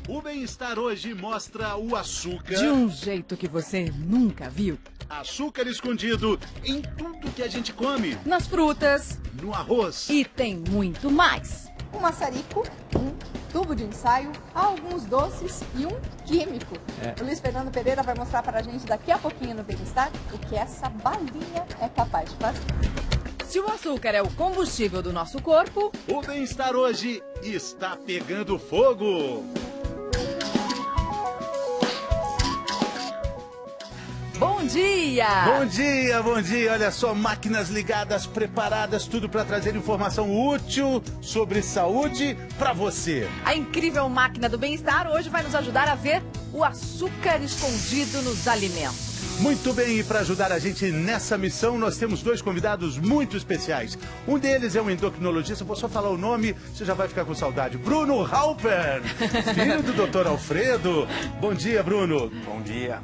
O Bem-Estar hoje mostra o açúcar. De um jeito que você nunca viu. Açúcar escondido em tudo que a gente come. Nas frutas. No arroz. E tem muito mais. Um maçarico, um tubo de ensaio, alguns doces e um químico. O Luiz Fernando Pereira vai mostrar para a gente daqui a pouquinho no Bem-Estar o que essa balinha é capaz de fazer. Se o açúcar é o combustível do nosso corpo, o Bem-Estar hoje está pegando fogo. Bom dia! Bom dia, bom dia. Olha só, máquinas ligadas, preparadas, tudo para trazer informação útil sobre saúde para você. A incrível máquina do Bem-Estar hoje vai nos ajudar a ver o açúcar escondido nos alimentos. Muito bem, e para ajudar a gente nessa missão, nós temos dois convidados muito especiais. Um deles é um endocrinologista, vou só falar o nome, você já vai ficar com saudade. Bruno Halper, filho do Dr. Alfredo. Bom dia, Bruno. Bom dia.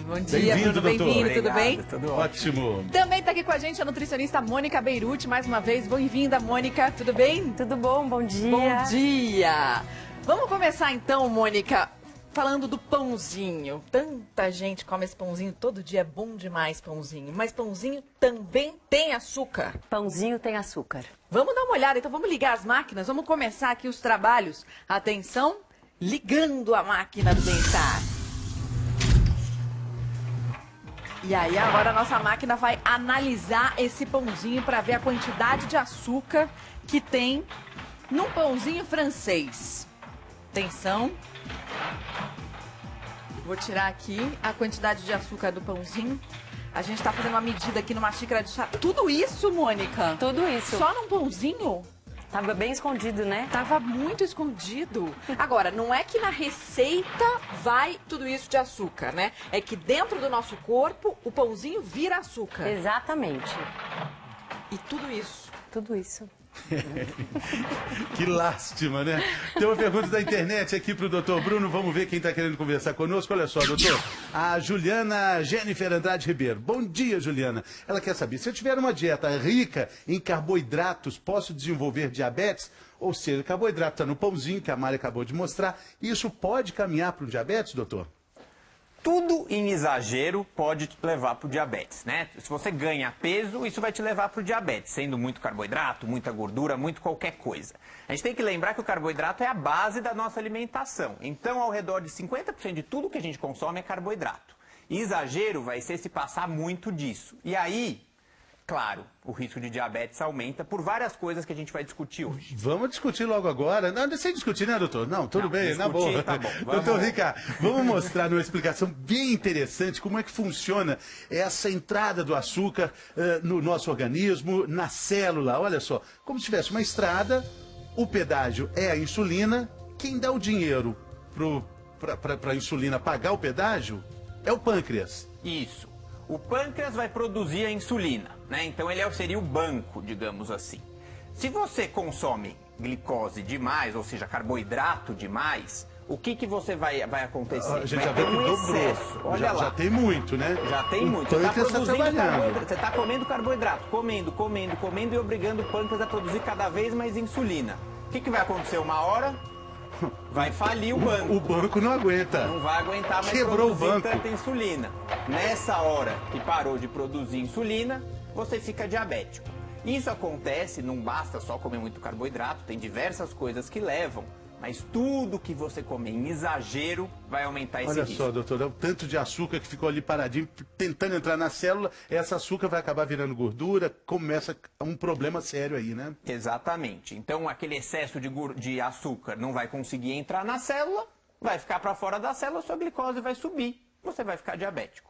Bom dia, Bruno. Bem-vindo, tudo bem? Tudo ótimo. Também está aqui com a gente a nutricionista Mônica Beirute, mais uma vez. Bem-vinda, Mônica. Tudo bem? Tudo bom, bom dia. Bom dia. Vamos começar então, Mônica, falando do pãozinho. Tanta gente come esse pãozinho todo dia, é bom demais pãozinho. Mas pãozinho também tem açúcar. Pãozinho tem açúcar. Vamos dar uma olhada, então vamos ligar as máquinas, vamos começar aqui os trabalhos. Atenção, ligando a máquina do Bem-Estar. E aí agora a nossa máquina vai analisar esse pãozinho para ver a quantidade de açúcar que tem num pãozinho francês. Atenção. Vou tirar aqui a quantidade de açúcar do pãozinho. A gente está fazendo uma medida aqui numa xícara de chá. Tudo isso, Mônica? Tudo isso. Só num pãozinho? Tava bem escondido, né? Tava muito escondido. Agora, não é que na receita vai tudo isso de açúcar, né? É que dentro do nosso corpo, o pãozinho vira açúcar. Exatamente. E tudo isso. Tudo isso. Que lástima, né? Tem uma pergunta da internet aqui pro doutor Bruno. Vamos ver quem está querendo conversar conosco. Olha só, doutor. A Juliana Jennifer Andrade Ribeiro. Bom dia, Juliana. Ela quer saber, se eu tiver uma dieta rica em carboidratos, posso desenvolver diabetes? Ou seja, carboidrato está no pãozinho, que a Mari acabou de mostrar. Isso pode caminhar para o diabetes, doutor? Tudo em exagero pode te levar para o diabetes, né? Se você ganha peso, isso vai te levar para o diabetes, sendo muito carboidrato, muita gordura, muito qualquer coisa. A gente tem que lembrar que o carboidrato é a base da nossa alimentação. Então, ao redor de 50% de tudo que a gente consome é carboidrato. E exagero vai ser se passar muito disso. E aí, claro, o risco de diabetes aumenta por várias coisas que a gente vai discutir hoje. Vamos discutir logo agora. Não, sem discutir, né, doutor? Não, tudo bem, na boa. Tá bom. Doutor Ricardo, vamos mostrar numa explicação bem interessante como é que funciona essa entrada do açúcar no nosso organismo, na célula. Olha só, como se tivesse uma estrada, o pedágio é a insulina, quem dá o dinheiro para a insulina pagar o pedágio é o pâncreas. Isso. O pâncreas vai produzir a insulina, né? Então ele seria o banco, digamos assim. Se você consome glicose demais, ou seja, carboidrato demais, o que você vai acontecer? A gente já vê que dobrou. Excesso. Olha lá. Já tem muito, né? Já tem muito. Você está trabalhando. Você está comendo carboidrato, comendo e obrigando o pâncreas a produzir cada vez mais insulina. O que vai acontecer uma hora? Vai falir o banco. O banco não aguenta. Não vai aguentar mais Quebrou produzir tanta insulina. Nessa hora que parou de produzir insulina, você fica diabético. Isso acontece, não basta só comer muito carboidrato, tem diversas coisas que levam. Mas tudo que você comer em exagero vai aumentar esse risco. Olha só, doutor, é o tanto de açúcar que ficou ali paradinho, tentando entrar na célula, esse açúcar vai acabar virando gordura, começa um problema sério aí, né? Exatamente. Então, aquele excesso de açúcar não vai conseguir entrar na célula, vai ficar para fora da célula, sua glicose vai subir, você vai ficar diabético.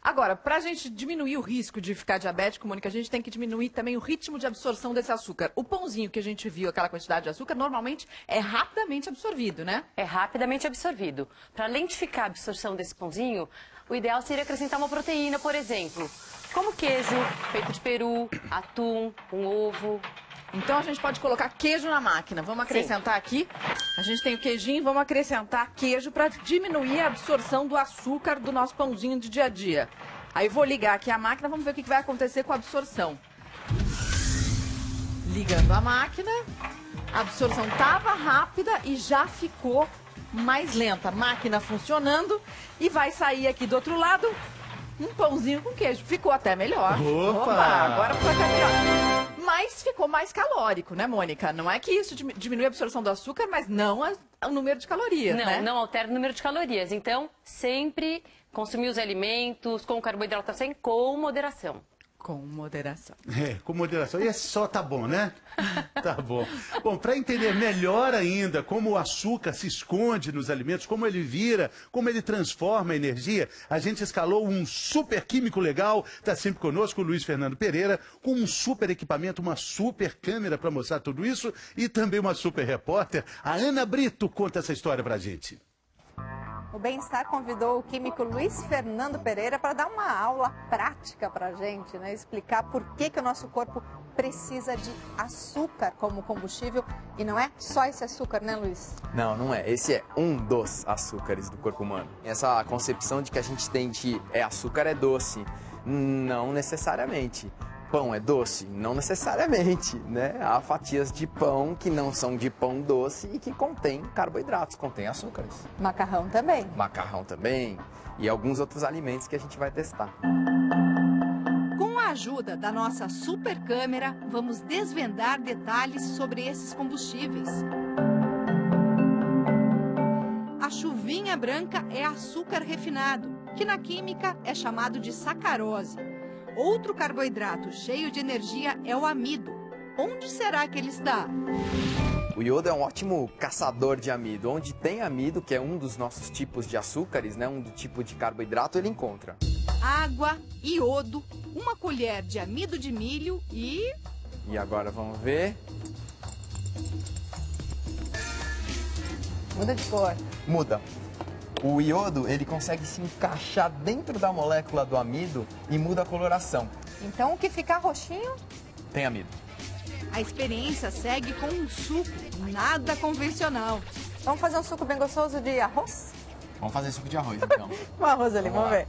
Agora, para a gente diminuir o risco de ficar diabético, Mônica, a gente tem que diminuir também o ritmo de absorção desse açúcar. O pãozinho que a gente viu, aquela quantidade de açúcar, normalmente é rapidamente absorvido, né? É rapidamente absorvido. Para lentificar a absorção desse pãozinho, o ideal seria acrescentar uma proteína, por exemplo, como queijo, peito de peru, atum, um ovo. Então a gente pode colocar queijo na máquina. Vamos acrescentar aqui. A gente tem o queijinho, vamos acrescentar queijo para diminuir a absorção do açúcar do nosso pãozinho de dia a dia. Aí vou ligar aqui a máquina, vamos ver o que vai acontecer com a absorção. Ligando a máquina, a absorção estava rápida e já ficou mais lenta. Máquina funcionando e vai sair aqui do outro lado um pãozinho com queijo. Ficou até melhor. Opa! Agora ficou até melhor. Mas ficou mais calórico, né, Mônica? Não é que isso diminui a absorção do açúcar, mas não o número de calorias, Não, né? não altera o número de calorias. Então, sempre consumir os alimentos com carboidrato sem com moderação. Com moderação. Com moderação. E só tá bom, né? Tá bom. Bom, para entender melhor ainda como o açúcar se esconde nos alimentos, como ele vira, como ele transforma a energia, a gente escalou um super químico legal, tá sempre conosco o Luiz Fernando Pereira, com um super equipamento, uma super câmera para mostrar tudo isso e também uma super repórter. A Ana Brito conta essa história pra gente. O Bem-Estar convidou o químico Luiz Fernando Pereira para dar uma aula prática para a gente, né? Explicar por que o nosso corpo precisa de açúcar como combustível. E não é só esse açúcar, né, Luiz? Não, não é. Esse é um dos açúcares do corpo humano. Essa concepção de que a gente tem de açúcar é doce, não necessariamente. Pão é doce? Não necessariamente, né? Há fatias de pão que não são de pão doce e que contém carboidratos, contém açúcares. Macarrão também. Macarrão também e alguns outros alimentos que a gente vai testar. Com a ajuda da nossa super câmera, vamos desvendar detalhes sobre esses combustíveis. A chuvinha branca é açúcar refinado, que na química é chamado de sacarose. Outro carboidrato cheio de energia é o amido. Onde será que ele está? O iodo é um ótimo caçador de amido. Onde tem amido, que é um dos nossos tipos de açúcares, né, um tipo de carboidrato, ele encontra. Água, iodo, uma colher de amido de milho e... E agora vamos ver. Muda de cor. Muda. O iodo, ele consegue se encaixar dentro da molécula do amido e muda a coloração. Então o que ficar roxinho? Tem amido. A experiência segue com um suco, nada convencional. Vamos fazer um suco bem gostoso de arroz? Vamos fazer suco de arroz, então. Um arroz ali, vamos ver.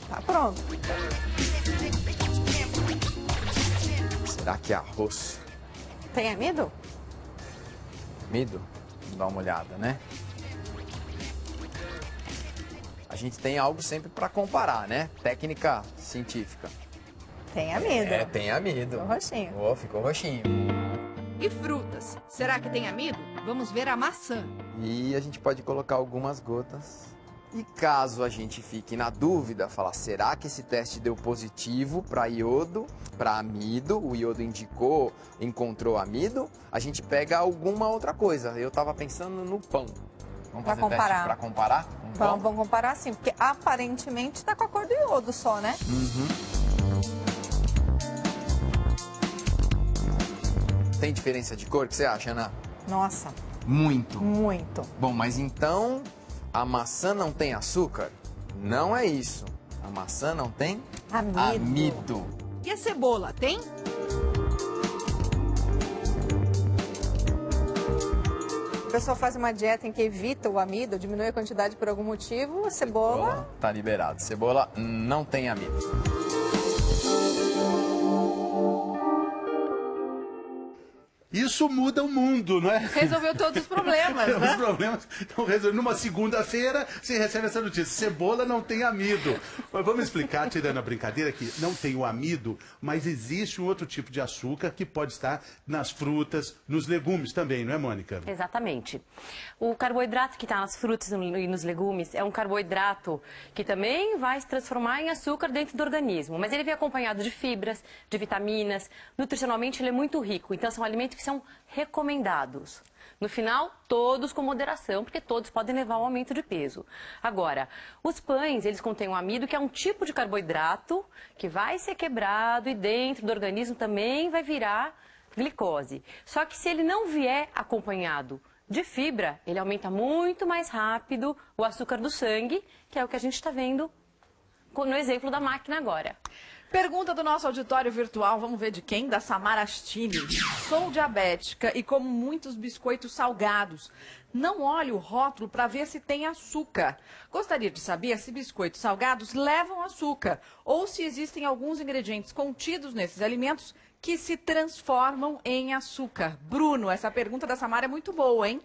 Tá pronto. Será que é arroz? Tem amido? Amido? Vamos dar uma olhada, né? A gente tem algo sempre para comparar, né? Técnica científica. Tem amido. Tem amido. Ficou roxinho. Oh, ficou roxinho. E frutas? Será que tem amido? Vamos ver a maçã. E a gente pode colocar algumas gotas. E caso a gente fique na dúvida, falar, será que esse teste deu positivo para iodo, para amido, o iodo encontrou amido, a gente pega alguma outra coisa. Eu estava pensando no pão. Vamos Pra fazer comparar. teste para comparar? Um pão? Vamos comparar sim, porque aparentemente tá com a cor do iodo só, né? Tem diferença de cor? O que você acha, Ana? Nossa, Muito. muito. Bom, mas então a maçã não tem açúcar? Não é isso. A maçã não tem Amido. amido. E a cebola, tem? A pessoa faz uma dieta em que evita o amido, diminui a quantidade por algum motivo, a cebola... Tá liberado. Cebola não tem amido. Isso muda o mundo, não é? Resolveu todos os problemas, Os né? problemas estão resolvidos. Numa segunda-feira, você recebe essa notícia. Cebola não tem amido. Mas vamos explicar, tirando a brincadeira, que não tem o amido, mas existe um outro tipo de açúcar que pode estar nas frutas, nos legumes também, não é, Mônica? Exatamente. O carboidrato que está nas frutas e nos legumes é um carboidrato que também vai se transformar em açúcar dentro do organismo. Mas ele vem acompanhado de fibras, de vitaminas. Nutricionalmente ele é muito rico. Então são alimentos que são recomendados. No final, todos com moderação, porque todos podem levar ao aumento de peso. Agora, os pães, eles contêm o amido, que é um tipo de carboidrato que vai ser quebrado e dentro do organismo também vai virar glicose. Só que se ele não vier acompanhado de fibra, ele aumenta muito mais rápido o açúcar do sangue, que é o que a gente está vendo no exemplo da máquina agora. Pergunta do nosso auditório virtual, vamos ver de quem? Da Samara Astini. Sou diabética e como muitos biscoitos salgados. Não olho o rótulo para ver se tem açúcar. Gostaria de saber se biscoitos salgados levam açúcar ou se existem alguns ingredientes contidos nesses alimentos que se transformam em açúcar. Bruno, essa pergunta da Samara é muito boa, hein?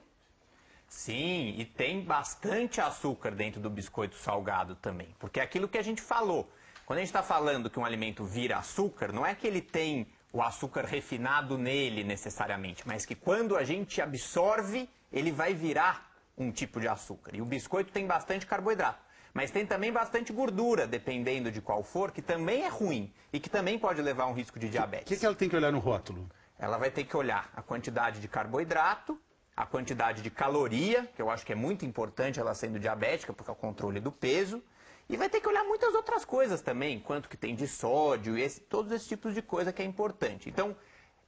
Sim, e tem bastante açúcar dentro do biscoito salgado também. Porque é aquilo que a gente falou. Quando a gente está falando que um alimento vira açúcar, não é que ele tem o açúcar refinado nele necessariamente, mas que quando a gente absorve, ele vai virar um tipo de açúcar. E o biscoito tem bastante carboidrato, mas tem também bastante gordura, dependendo de qual for, que também é ruim e que também pode levar a um risco de diabetes. O que ela tem que olhar no rótulo? Ela vai ter que olhar a quantidade de carboidrato, a quantidade de caloria, que eu acho que é muito importante ela sendo diabética, porque é o controle do peso. E vai ter que olhar muitas outras coisas também, quanto que tem de sódio, todos esses tipos de coisa que é importante. Então,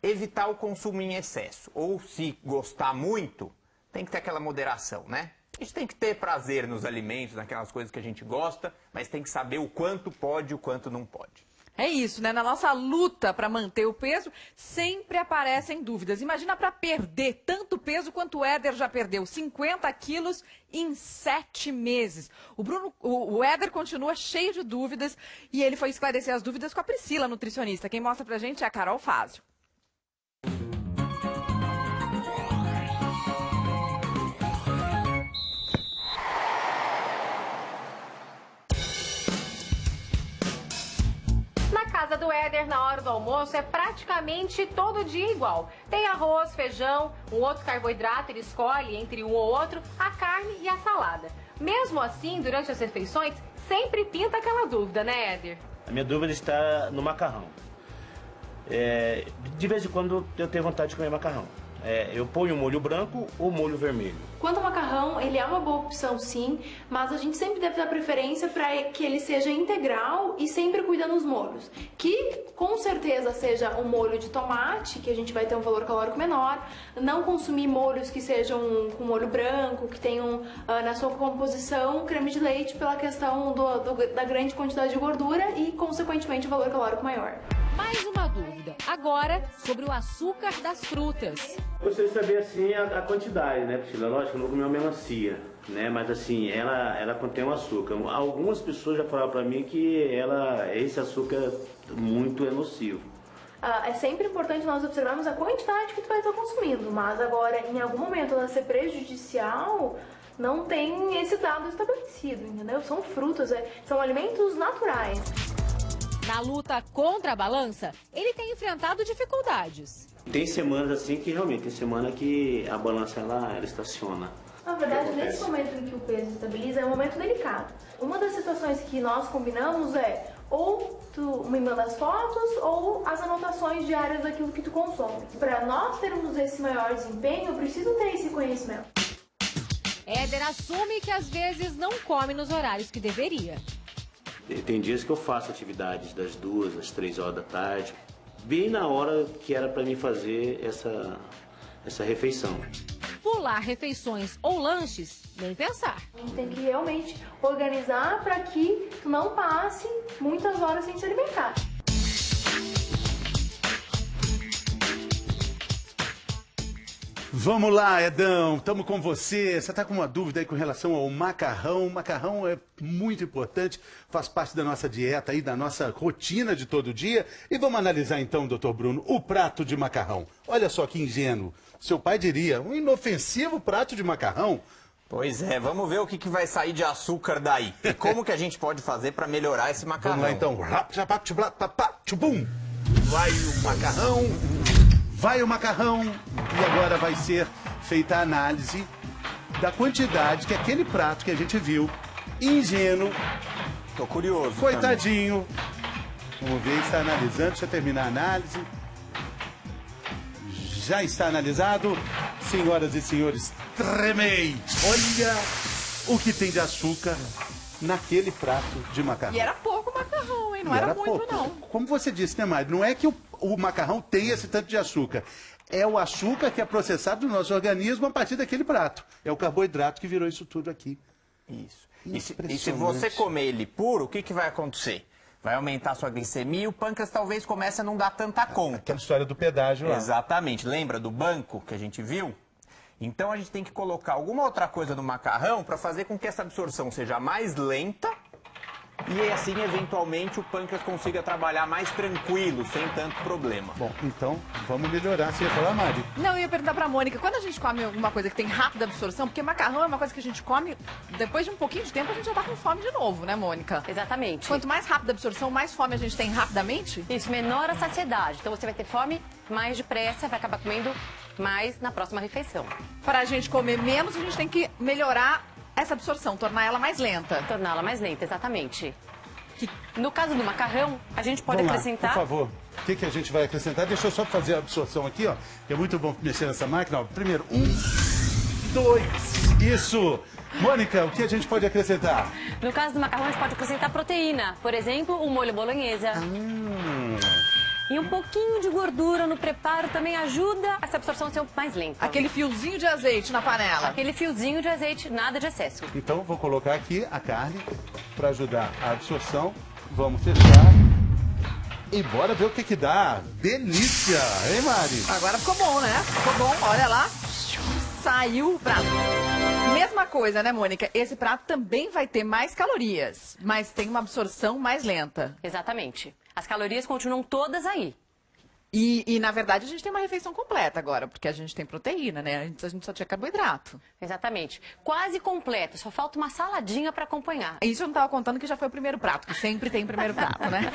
evitar o consumo em excesso. Ou se gostar muito, tem que ter aquela moderação, né? A gente tem que ter prazer nos alimentos, naquelas coisas que a gente gosta, mas tem que saber o quanto pode e o quanto não pode. É isso, né? Na nossa luta para manter o peso, sempre aparecem dúvidas. Imagina para perder tanto peso quanto o Éder já perdeu, 50 quilos em 7 meses. O Éder continua cheio de dúvidas e ele foi esclarecer as dúvidas com a Priscila, nutricionista. Quem mostra pra gente é a Carol Fázio. Na casa do Éder, na hora do almoço, é praticamente todo dia igual. Tem arroz, feijão, um outro carboidrato, ele escolhe entre um ou outro, a carne e a salada. Mesmo assim, durante as refeições, sempre pinta aquela dúvida, né, Éder? A minha dúvida está no macarrão. De vez em quando eu tenho vontade de comer macarrão. Eu ponho molho branco ou molho vermelho? Quanto ao macarrão, ele é uma boa opção sim, mas a gente sempre deve dar preferência para que ele seja integral e sempre cuida nos molhos. Que com certeza seja um molho de tomate, que a gente vai ter um valor calórico menor. Não consumir molhos que sejam com molho branco, que tenham na sua composição creme de leite pela questão da grande quantidade de gordura e consequentemente o valor calórico maior. Mais uma dúvida, agora sobre o açúcar das frutas. Gostaria de saber assim a quantidade, né, Priscila? Lógico que eu não comi uma melancia, né? Mas assim, ela contém um açúcar. Algumas pessoas já falaram para mim que esse açúcar muito é nocivo. É sempre importante nós observarmos a quantidade que tu vai estar consumindo, mas agora, em algum momento ela ser prejudicial, não tem esse dado estabelecido, entendeu? São frutas, são alimentos naturais. Na luta contra a balança, ele tem enfrentado dificuldades. Tem semanas assim que realmente, tem semana que a balança ela estaciona. Na verdade, nesse momento em que o peso estabiliza, é um momento delicado. Uma das situações que nós combinamos é ou tu me manda as fotos ou as anotações diárias daquilo que tu consome. Para nós termos esse maior desempenho, eu preciso ter esse conhecimento. Éder assume que às vezes não come nos horários que deveria. Tem dias que eu faço atividades das 2 às 3 horas da tarde, bem na hora que era para mim fazer essa refeição. Pular refeições ou lanches, nem pensar. A gente tem que realmente organizar para que tu não passe muitas horas sem se alimentar. Vamos lá, Edão, estamos com você. Você está com uma dúvida aí com relação ao macarrão. O macarrão é muito importante, faz parte da nossa dieta aí, da nossa rotina de todo dia. E vamos analisar então, doutor Bruno, o prato de macarrão. Olha só que ingênuo. Seu pai diria, um inofensivo prato de macarrão. Pois é, vamos ver o que vai sair de açúcar daí. E como que a gente pode fazer para melhorar esse macarrão. Vamos lá então. Vai o macarrão. Vai o macarrão e agora vai ser feita a análise da quantidade que aquele prato que a gente viu, ingênuo. Tô curioso. Coitadinho. Vamos ver, está analisando, deixa eu terminar a análise. Já está analisado. Senhoras e senhores, tremei. Olha o que tem de açúcar naquele prato de macarrão. E era pouco macarrão, hein? Não era muito, pouco. Não. Como você disse, né, Mário? Não é que o macarrão tem esse tanto de açúcar. É o açúcar que é processado no nosso organismo a partir daquele prato. É o carboidrato que virou isso tudo aqui. Isso. E se você comer ele puro, o que vai acontecer? vai aumentar a sua glicemia e o pâncreas talvez comece a não dar tanta conta. Aquela história do pedágio lá. Exatamente. Lembra do banco que a gente viu? Então a gente tem que colocar alguma outra coisa no macarrão para fazer com que essa absorção seja mais lenta e assim, eventualmente, o pâncreas consiga trabalhar mais tranquilo, sem tanto problema. Bom, então vamos melhorar. Você ia falar, Mari? Não, eu ia perguntar pra Mônica, quando a gente come alguma coisa que tem rápida absorção, porque macarrão é uma coisa que a gente come, depois de um pouquinho de tempo a gente já tá com fome de novo, né, Mônica? Exatamente. Quanto mais rápida a absorção, mais fome a gente tem rapidamente? Isso, menor a saciedade. Então você vai ter fome mais depressa, vai acabar comendo mais na próxima refeição. Pra gente comer menos, a gente tem que melhorar essa absorção, tornar ela mais lenta. Torná-la mais lenta, exatamente. No caso do macarrão, a gente pode Vamos lá, acrescentar... por favor, o que a gente vai acrescentar? Deixa eu só fazer a absorção aqui, ó. Que é muito bom mexer nessa máquina, ó. Primeiro, 1, 2, isso. Mônica, o que a gente pode acrescentar? No caso do macarrão, a gente pode acrescentar proteína. Por exemplo, um molho bolonhesa. E um pouquinho de gordura no preparo também ajuda essa absorção a ser mais lenta. Aquele fiozinho de azeite na panela. Aquele fiozinho de azeite, nada de excesso. Então, vou colocar aqui a carne para ajudar a absorção. Vamos fechar. E bora ver o que que dá. Delícia! Hein, Mari? Agora ficou bom, né? Ficou bom, olha lá. Saiu o prato. Mesma coisa, né, Mônica? Esse prato também vai ter mais calorias, mas tem uma absorção mais lenta. Exatamente. As calorias continuam todas aí. E, na verdade, a gente tem uma refeição completa agora, porque a gente tem proteína, né? Antes a gente só tinha carboidrato. Exatamente. Quase completo, só falta uma saladinha para acompanhar. Isso eu não estava contando que já foi o primeiro prato, que sempre tem primeiro prato, né?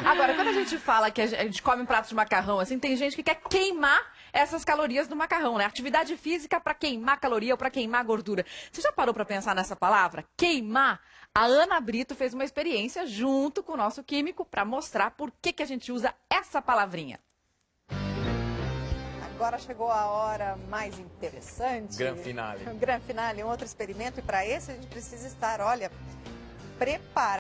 Agora, quando a gente fala que a gente come um prato de macarrão, assim, tem gente que quer queimar essas calorias do macarrão, né? Atividade física para queimar caloria ou para queimar gordura. Você já parou para pensar nessa palavra? Queimar? A Ana Brito fez uma experiência junto com o nosso químico para mostrar por que a gente usa essa palavrinha. Agora chegou a hora mais interessante. Gran finale. Gran finale, um outro experimento. E para esse a gente precisa estar, olha, preparado.